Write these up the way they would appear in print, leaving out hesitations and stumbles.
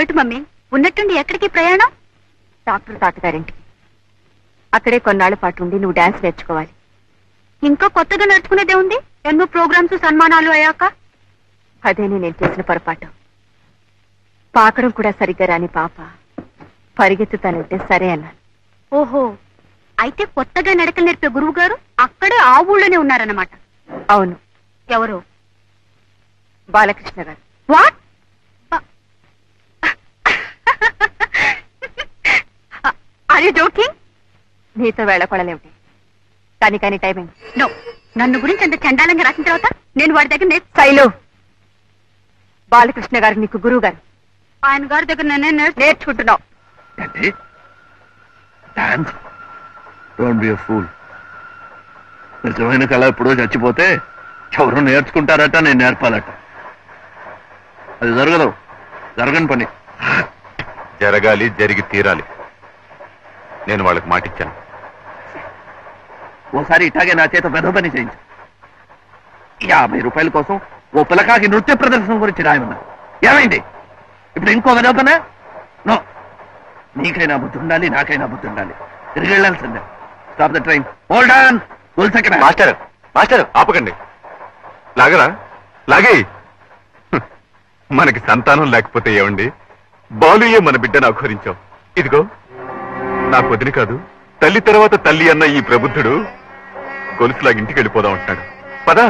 ఏమిటి మమ్మీ, ఉన్నట్టుండి ఎక్కడికి ప్రయాణం? డాక్టర్ తాతగారింటికి. అక్కడే కొన్నాళ్ల పాటు ఉండి నువ్వు డాన్స్ నేర్చుకోవాలి. ఇంకా కొత్తగా నేర్చుకునేదే ఉంది. ఎన్నో ప్రోగ్రామ్స్ సన్మానాలు అయ్యాక. అదేనే నేను చేసిన పొరపాటు. పాకడం కూడా సరిగ్గా రాని పాప పరిగెత్తుతానంటే సరే అన్నాను. ఓహో, అయితే కొత్తగా నడకలు నేర్పే గురువు గారు అక్కడే ఆ ఊళ్ళోనే ఉన్నారన్నమాట. అవును. ఎవరు? బాలకృష్ణ గారు. వాట్? Are you joking? నీతో వేళకొడలేమిటి? కానీ టైం అయింది. నో, నన్ను గురించి అంత చండాలంగా రాసిన తర్వాత నేను వాడి దగ్గర శైలు, బాలకృష్ణ గారు నీకు గురువు గారు. ఆయన గారి దగ్గర నేనే నేర్చుకుంటున్నావు. నిజమైన కళ ఎప్పుడో చచ్చిపోతే ఎవరు నేర్చుకుంటారట, నేను నేర్పాలట. అది జరగదు, జరగని పని. జరగాలి, జరిగి తీరాలి. నేను వాళ్ళకి మాటిచ్చాను. ఓసారి ఇట్లాగే నా చేత పెద్ద పని చేయించు. 50 రూపాయల కోసం ఓ పిల్లకాకి నృత్య ప్రదర్శన గురించి రాయమన్నా. ఏమైంది? ఇప్పుడు ఇంకో వెదవ పనా? నో, నీకైనా బుద్ధి ఉండాలి, నాకైనా బుద్ధి ఉండాలి. తిరిగి వెళ్ళాల్సిందే. Stop the train. Hold on. Master, master ఆపకండి. లాగరా, లాగే. మనకి సంతానం లేకపోతే ఏమండి, బాలుయే మన బిడ్డను అఘోరించాం. ఇదిగో నా వదిన కాదు, తల్లి తర్వాత తల్లి అన్న ఈ ప్రబుద్ధుడు గొలుసులాగా ఇంటికి వెళ్ళిపోదాం అంటున్నాడు. పదా.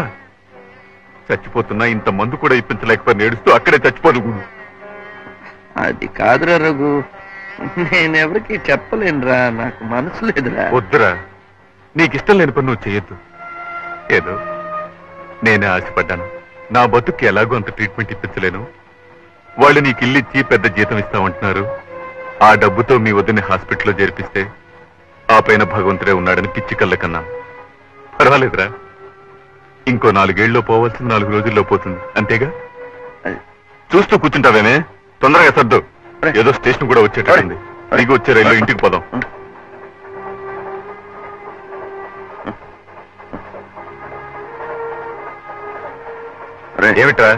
చచ్చిపోతున్నా ఇంత మందు కూడా ఇప్పించలేకపోయి నేడుస్తూ అక్కడే చచ్చిపోదు. అది కాదురా రఘు, నేనెవరికి చెప్పలేనురా, నాకు మనసు లేదురా. వద్దురా, నీకిష్టం లేని పని నువ్వు చేయొద్దు. ఏదో నేనే ఆశపడ్డాను. నా బతుక్కి ఎలాగో అంత ట్రీట్మెంట్ ఇప్పించలేను. వాళ్ళు నీకు ఇల్లిచ్చి పెద్ద జీతం ఇస్తామంటున్నారు. ఆ డబ్బుతో మీ వద్దని హాస్పిటల్లో చేర్పిస్తే ఆ పైన భగవంతుడే ఉన్నాడని పిచ్చి కళ్ళ కన్నా. పర్వాలేదురా, ఇంకో 4 ఏళ్ళలో పోవాల్సిన 4 రోజుల్లో పోతుంది, అంతేగా. చూస్తూ కూర్చుంటావేమే, తొందరగా సర్దు. ఏదో స్టేషన్ కూడా వచ్చేటట్టుంది. తిరిగి వచ్చే రైల్లో ఇంటికి పోదాం. ఏమిట్రా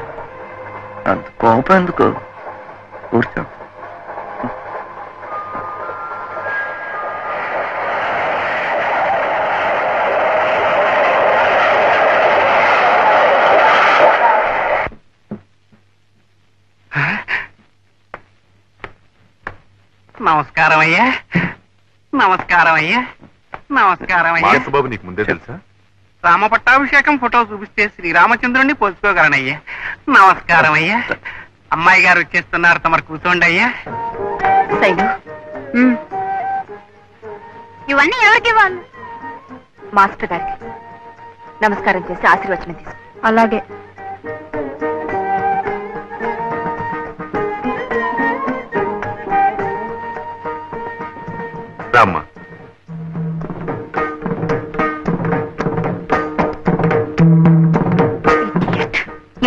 అంత కోపం ఎందుకు? కూర్చో. నమస్కారం అయ్యా. నమస్కారం అయ్యా. నమస్కారం అయ్యా. బాబు నీకు ముందే తెలుసా? రామపట్టాభిషేకం ఫోటో చూపిస్తే శ్రీరామచంద్రుణ్ణి పోల్చుకోగలనయ్యా. నమస్కారం అయ్యా. అమ్మాయి గారు వచ్చేస్తున్నారు, తమరు కూర్చోండి అయ్యా. శైలు, ఇవన్నీ ఎవరికి ఇవ్వాలి? మాస్టర్ గారికి నమస్కారం చేసి ఆశీర్వచనం తీసుకో. అలాగే. రామ్మా.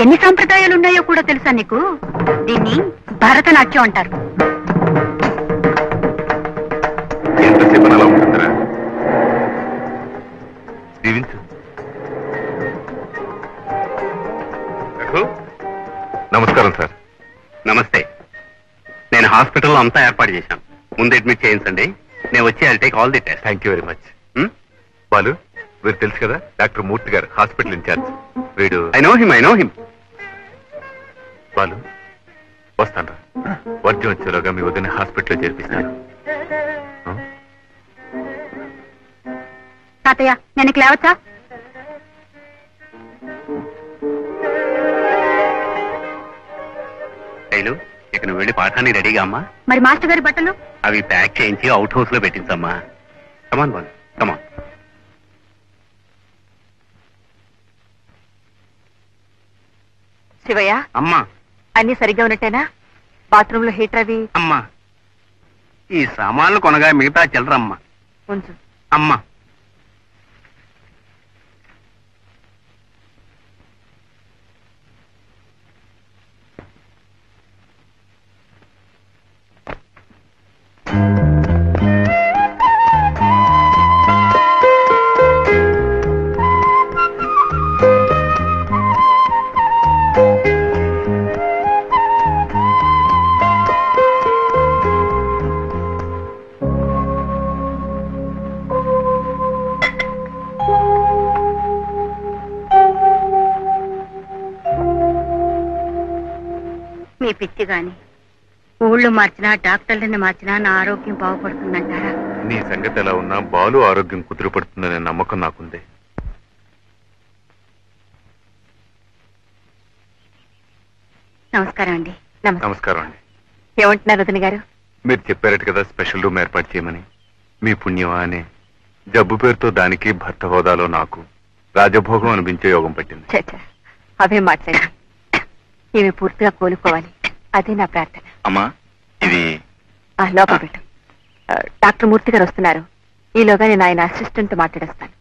ఎన్ని సంప్రదాయాలు ఉన్నాయో కూడా తెలుసా నీకు? దీన్ని భరతనాట్యం అంటారు. ఎంతసేపు అలా ఉంటుందిరా? దీవించు. నమస్కారం సార్. నమస్తే. నేను హాస్పిటల్లో అంతా ఏర్పాటు చేశాను. ముందు అడ్మిట్ చేయించండి, నేను వచ్చి I'll take all the test. Thank you very much. Balu, వీరు తెలుసు కదా, డాక్టర్ మూర్తి గారు, హాస్పిటల్ ఇన్ఛార్జ్. వీడు ఐ నో హిమ్. బాలు, వస్తాను రా. వర్జం వచ్చేలోగా మీ వదిన హాస్పిటల్లో చేర్పిస్తాను. తాతయ్య, నేను ఇక లేవచ్చా? శైలు, ఇక నువ్వు వెళ్ళి పాఠాన్ని రెడీగా అమ్మా. మరి మాస్టర్ గారి బట్టలు? అవి ప్యాక్ చేయించి అవుట్ హౌస్ లో పెట్టించమ్మా. కమాన్ బాల్, కమాన్. శివయ్య, అమ్మా. అన్ని సరిగ్గా ఉన్నట్టేనా? బాత్రూమ్ లో హీటర్ అవి? అమ్మా, ఈ సామాన్లు కొనగా మిగతా చిల్లరమ్మా. ఉంచు. అమ్మా. మీ పిచ్చి గాని ఊళ్ళు మార్చినా డాక్టర్లని మార్చినా నా ఆరోగ్యం బాగుపడుతుందంటారా? నీ సంగతి ఎలా ఉన్నా బాలు ఆరోగ్యం కుదురుపడుతుందనే నమ్మకం నాకుంది. నమస్కారం అండి. నమస్కారం అండి. ఏమంటున్నారు వదిన గారు? మీరు చెప్పారట కదా స్పెషల్ రూమ్ ఏర్పాటు చేయమని. మీ పుణ్యమా అనే జబ్బు పేరుతో దానికి భర్త హోదాలో నాకు రాజభోగం అనిపించే యోగం పట్టింది. చచ్చా, అవే మాట్లాడి ఇవి పూర్తిగా కోలుకోవాలి, అదే నా ప్రార్థన. అమ్మా ఇది లోపల పెట్టు. డాక్టర్ మూర్తి గారు వస్తున్నారు. ఈలోగా నేను ఆయన అసిస్టెంట్ తో మాట్లాడేస్తాను.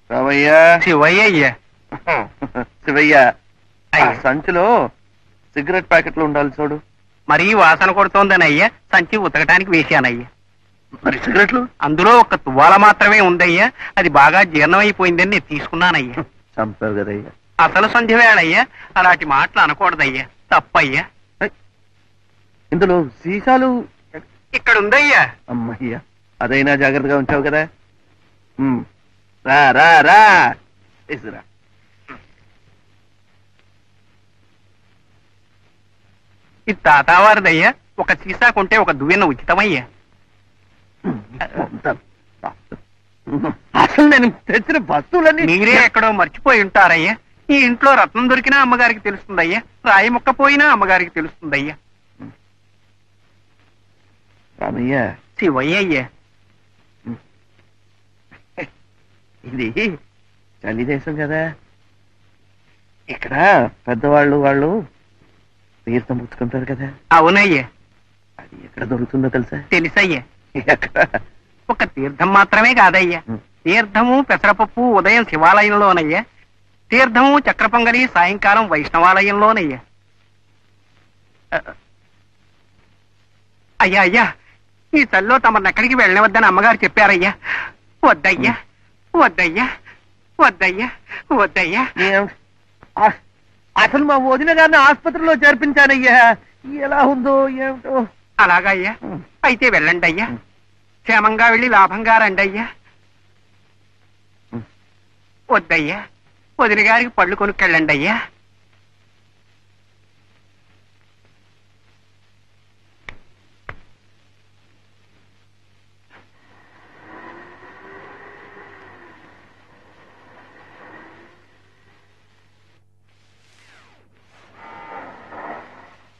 రామయ్య, శివయ్య శివయ్య, ఆ సంచిలో సిగరెట్ ప్యాకెట్లు ఉండాలి చూడు. మరీ వాసన కొడుతోందని అయ్యా సంచి ఉతకటానికి వేశానయ్యా. మరి సిగరెట్లు? అందులో ఒక తువ్వాల మాత్రమే ఉందయ్యా, అది బాగా జీర్ణమైపోయిందని నేను తీసుకున్నానయ్యా. చంపావు కదయ్యా. అసలు సంధ్య వేళయ్యా, అలాంటి మాటలు అనకూడదయ్యా, తప్పయ్యా. ఇందులో సీసాలు ఇక్కడ ఉందయ్యా. అమ్మయ్యా, అదైనా జాగ్రత్తగా ఉంచావు కదా. రా రా రా తీసురా. ఇది తాతావారిదయ్యా, ఒక సీసా కొంటే ఒక దువ్వెన ఉచితమయ్యా. అసలు నేను తెచ్చిన వస్తువులన్నీ మీరే ఎక్కడో మర్చిపోయి ఉంటారయ్యా. ఈ ఇంట్లో రత్నం దొరికినా అమ్మగారికి తెలుస్తుందయ్యా, రాయి ముక్క పోయినా అమ్మగారికి తెలుస్తుందయ్యా. రామయ్య, శివయ్య, ఇది చలి దేశం కదా. ఇక్కడ పెద్దవాళ్ళు వాళ్ళు తీర్థం పుచ్చుకుంటారు కదా. అవునయ్యా. అది ఎక్కడ దొరుకుతుందో తెలుసా? తెలుసయ్యా. ఎక్కడ? ఒక తీర్థం మాత్రమే కాదయ్యా, తీర్థము పెసరపప్పు ఉదయం శివాలయంలోనయ్యా, తీర్థము చక్ర పొంగలి సాయంకాలం వైష్ణవాలయంలోనయ్యా. అయ్యా అయ్యా, ఈ చల్లో తమను ఎక్కడికి వెళ్ళవద్దని అమ్మగారు చెప్పారయ్యా. వద్దయ్యా వద్దయ్యా వద్దయ్యా వద్దయ్యా. అసలు మా వదిన గారిని ఆసుపత్రిలో చేర్పించానయ్యా. ఎలా ఉందో ఏమిటో. అలాగయ్యా, అయితే వెళ్ళండి అయ్యా, క్షేమంగా వెళ్ళి లాభంగా రండి అయ్యా. వద్దయ్యా, వదిన గారికి పళ్ళు కొనుక్కెళ్ళండి అయ్యా.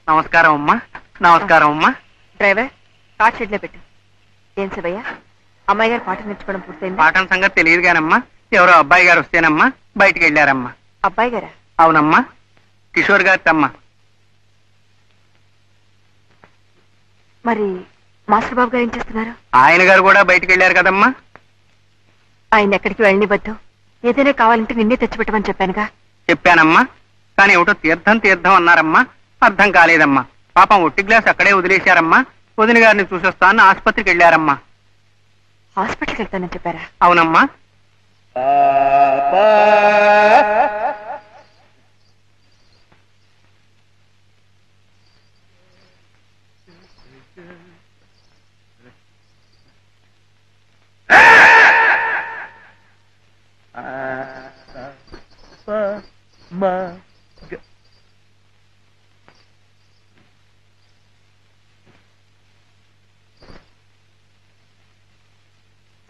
నమస్కారం అమ్మా. నమస్కారం అమ్మా. డ్రైవర్, కార్ షెడ్ లో పెట్టు. ఏం శివయ్య, అమ్మాయి గారు పాట నేర్చుకోవడం పూర్తయింది? పాఠం సంగతి తెలియదు కానమ్మా, ఎవరో అబ్బాయి గారు వస్తేనమ్మా బయటికి వెళ్ళారమ్మా. అబ్బాయి గారా? అవునమ్మా, కిషోర్ గారి తమ్మ. మరి మాస్టర్ బాబు గారు ఏం చేస్తున్నారు? ఆయన గారు కూడా బయటికి వెళ్ళారు కదమ్మా. ఆయన ఎక్కడికి వెళ్ళనివ్వద్దు, ఏదైనా కావాలంటే నిన్నే తెచ్చిపెట్టమని చెప్పానుగా. చెప్పానమ్మా, కానీ ఏమిటో తీర్థం తీర్థం అన్నారమ్మా, అర్థం కాలేదమ్మా. పాపం ఒట్టి గ్లాస్ అక్కడే వదిలేశారమ్మా. వదిన గారిని చూసొస్తాను ఆసుపత్రికి వెళ్ళారమ్మా. హాస్పిటల్కి వెళ్తానని చెప్పారా? అవునమ్మా.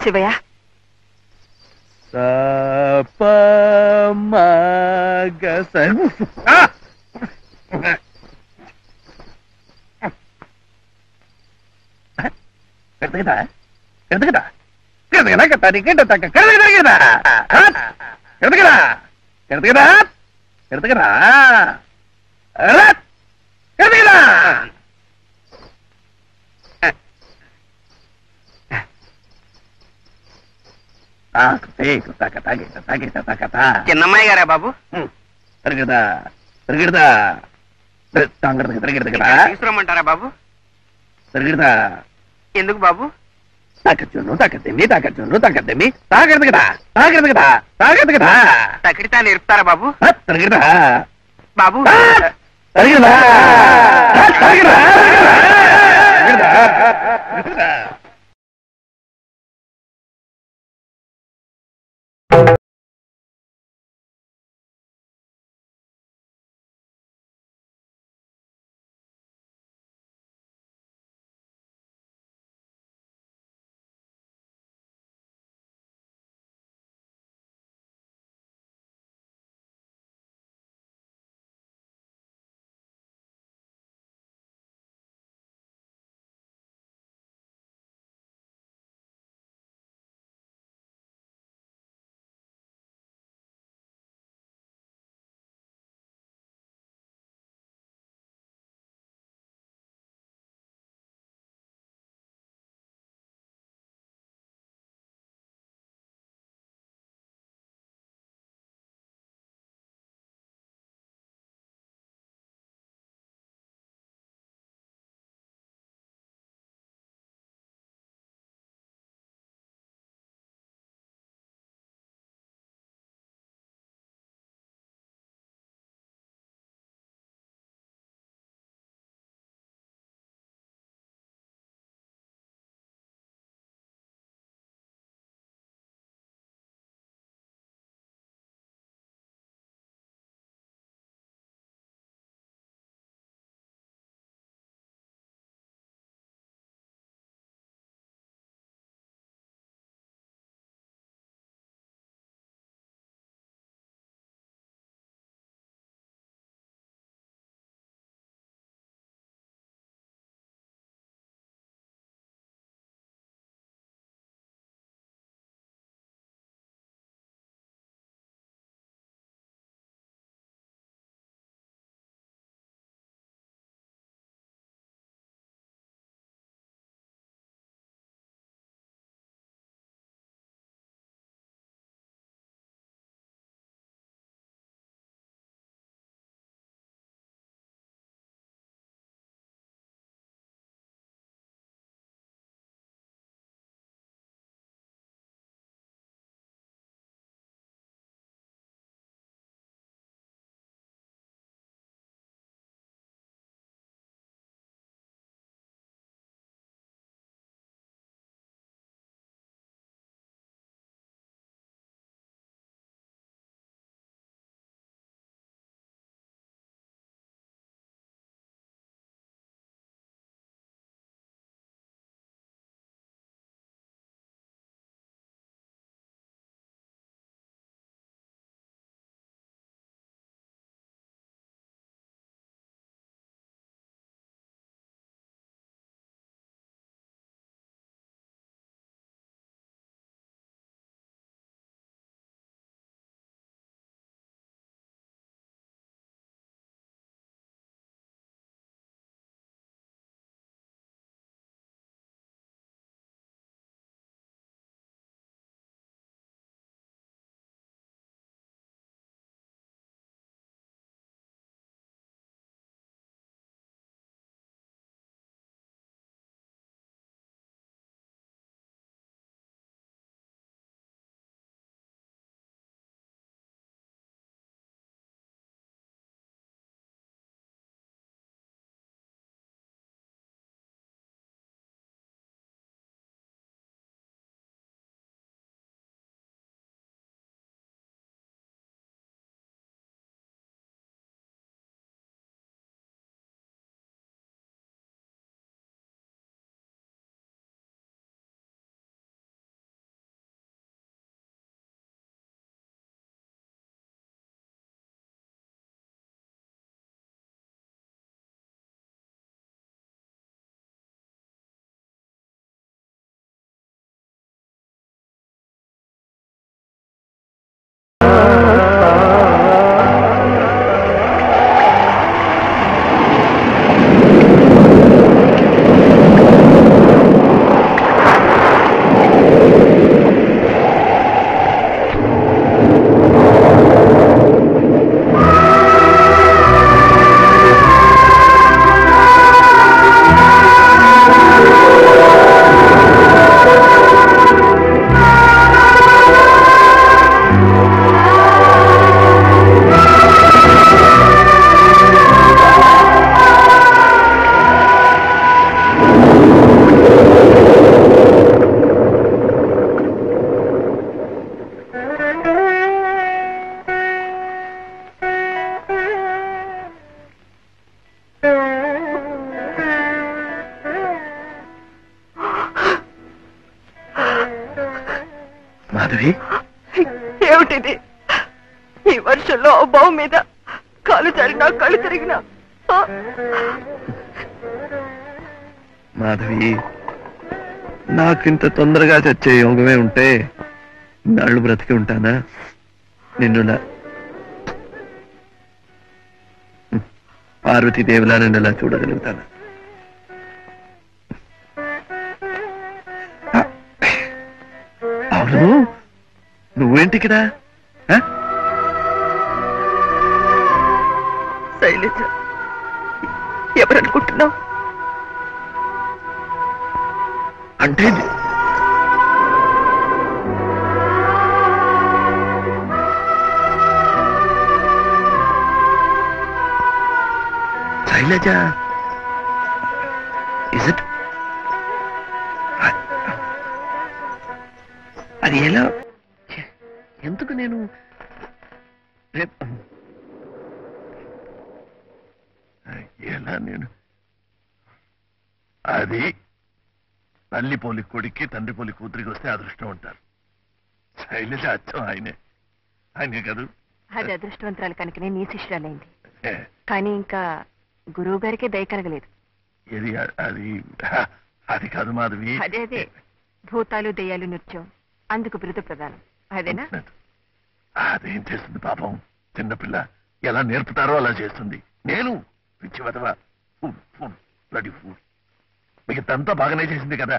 శివయ్య, చిన్నమ్మాయి గారా బాబు? తీసుకురమ్మంటారా బాబు? ఎందుకు బాబు? తకిడితా నేర్పుతారా బాబు? బాబు మాధవి ఏమిటిది? ఈ వర్షంలో బావు మీద కాలు జరిగినా కళ్ళు తిరిగినా మాధవి నాకింత తొందరగా చచ్చే యోగమే ఉంటే నాళ్ళు బ్రతికి ఉంటానా? నిన్నులా పార్వతీదేవిలా నిన్నులా చూడగలుగుతానా? అవును, నువ్వేంటి ఇక్కడ? శైలజ, ఎవరనుకుంటున్నావు? అంటే శైలజ, ఇస్ ఇట్? అది ఎలా? ఎందుకు నేను ఎలా నేను అది తల్లి పోలి కొడుక్కి తండ్రి పోలి కూతురికి వస్తే అదృష్టం ఉంటారు. శైలజ అచ్చం ఆయనే కాదు. అది అదృష్టవంతరాలు కనుకనే నీ శిష్యురాలైంది. కానీ ఇంకా గురువు గారికే దయ కలగలేదు. ఇది అది అది కాదు మాధవి. అదే భూతాలు దెయ్యాలు నృత్యం, అందుకు బిరుదు ప్రధానం. అదేనా? అదేం చేస్తుంది పాపం, చిన్నపిల్ల ఎలా నేర్పుతారో అలా చేస్తుంది. నేను పిచ్చి వదవా బ్లడీ ఫుడ్. మిగతంతా బాగానే చేసింది కదా.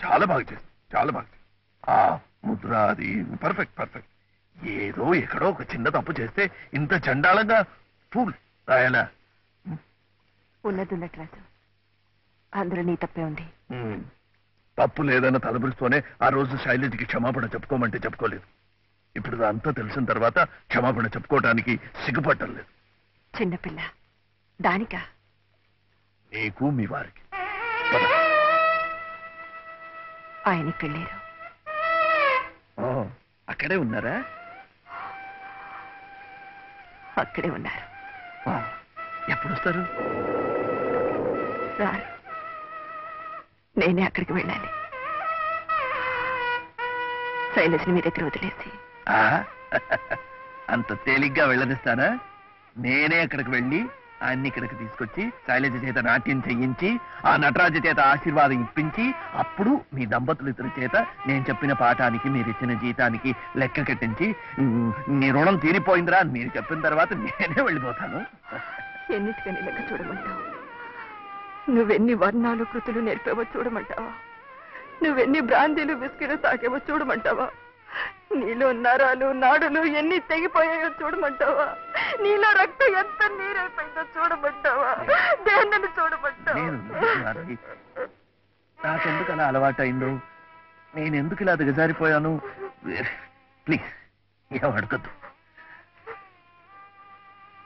చాలా బాగా చేసింది, చాలా బాగా చేసింది. ఆ ముద్ర అది పర్ఫెక్ట్. ఏదో ఎక్కడో ఒక చిన్న తప్పు చేస్తే ఇంత చండాలంగా ఫూల్ రాయాలా? ఉన్నది ఉన్నట్రాజు, అందులో నీ తప్పే ఉంది. తప్పు లేదన్న తలబురుస్తూనే ఆ రోజు శైలజకి క్షమాపణ చెప్పుకోమంటే చెప్పుకోలేదు. ఇప్పుడు అంతా తెలిసిన తర్వాత క్షమాపణ చెప్పుకోవటానికి సిగ్గుపట్టం లేదు. చిన్నపిల్ల దానికా? నీకు మీ వారికి. ఆయన ఇక్కడ లేరు. అక్కడే ఉన్నారా? అక్కడే ఉన్నారు. ఎప్పుడు వస్తారు? రారు, నేనే అక్కడికి వెళ్ళాలి. శైలజని మీ దగ్గర వదిలేసి. అంత తేలిగ్గా వెళ్ళనిస్తానా? నేనే అక్కడికి వెళ్ళి ఆయన్ని ఇక్కడికి తీసుకొచ్చి శైలజ చేత నాట్యం చెయ్యించి ఆ నటరాజు చేత ఆశీర్వాదం ఇప్పించి అప్పుడు మీ దంపతులు ఇద్దరి చేత నేను చెప్పిన పాఠానికి మీరిచ్చిన జీతానికి లెక్క కట్టించి నీ రుణం తీరిపోయిందిరా మీరు చెప్పిన తర్వాత నేనే వెళ్ళిపోతాను. ఎన్నిటికని లెక్క చూడమంటావు? నువ్వెన్ని వర్ణాలు కృతులు నేర్పావో చూడమంటావా? నువ్వెన్ని బ్రాందీలు బిస్కెట్లు తాగేవో చూడమంటావా? నీలో నరాలు నాడులు ఎన్ని తెగిపోయాయో చూడమంటావా? నీలో రక్తం ఎంత నీరైపోయిందో చూడమంటావా? దేన్నని చూడమంటావా? నాకెందుకు అలా అలవాటైందో, నేనెందుకు ఇలా దిగజారిపోయాను? ప్లీజ్ ఏం అడగద్దు.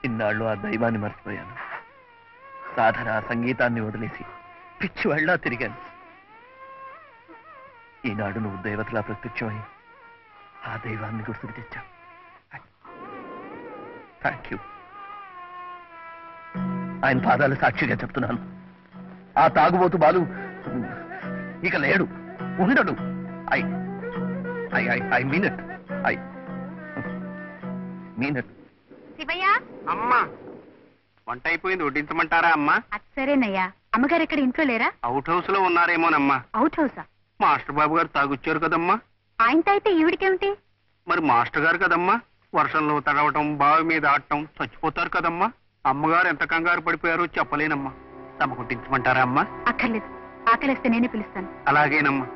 ఇన్నాళ్ళు ఆ దైవాన్ని మర్చిపోయాను. సాధన సంగీతాన్ని వదిలేసి పిచ్చి వెళ్ళా తిరిగాను. ఈనాడు నువ్వు దేవతలా ప్రత్యక్షమై ఆ దైవాన్ని గుర్తుకు తెచ్చావు. Thank you. ఆయన పాదాలు సాక్షిగా చెప్తున్నాను, ఆ తాగుబోతు బాలు ఇక లేడు, ఉండడు. I mean it. Mean it. Shivayya, అమ్మా వంట అయిపోయింది, వడ్డించమంటారా అమ్మా? సరేనయ్యా. అమ్మగారు ఎక్కడ ఇంట్లో లేరా? అవుట్ హౌస్ లో ఉన్నారేమోనమ్మా. అవుట్ హౌసా? మాస్టర్ బాబు గారు తాగొచ్చారు కదమ్మా. ఆయనతో అయితే ఈవిడికేమిటి? మరి మాస్టర్ గారు కదమ్మా, వర్షంలో తడవటం బావి మీద ఆడటం చచ్చిపోతారు కదమ్మా. అమ్మగారు ఎంత కంగారు పడిపోయారో చెప్పలేనమ్మా. తమ కొట్టించమంటారా అమ్మా? అక్కర్లేదు, ఆకలిస్తే నేనే పిలుస్తాను. అలాగేనమ్మా.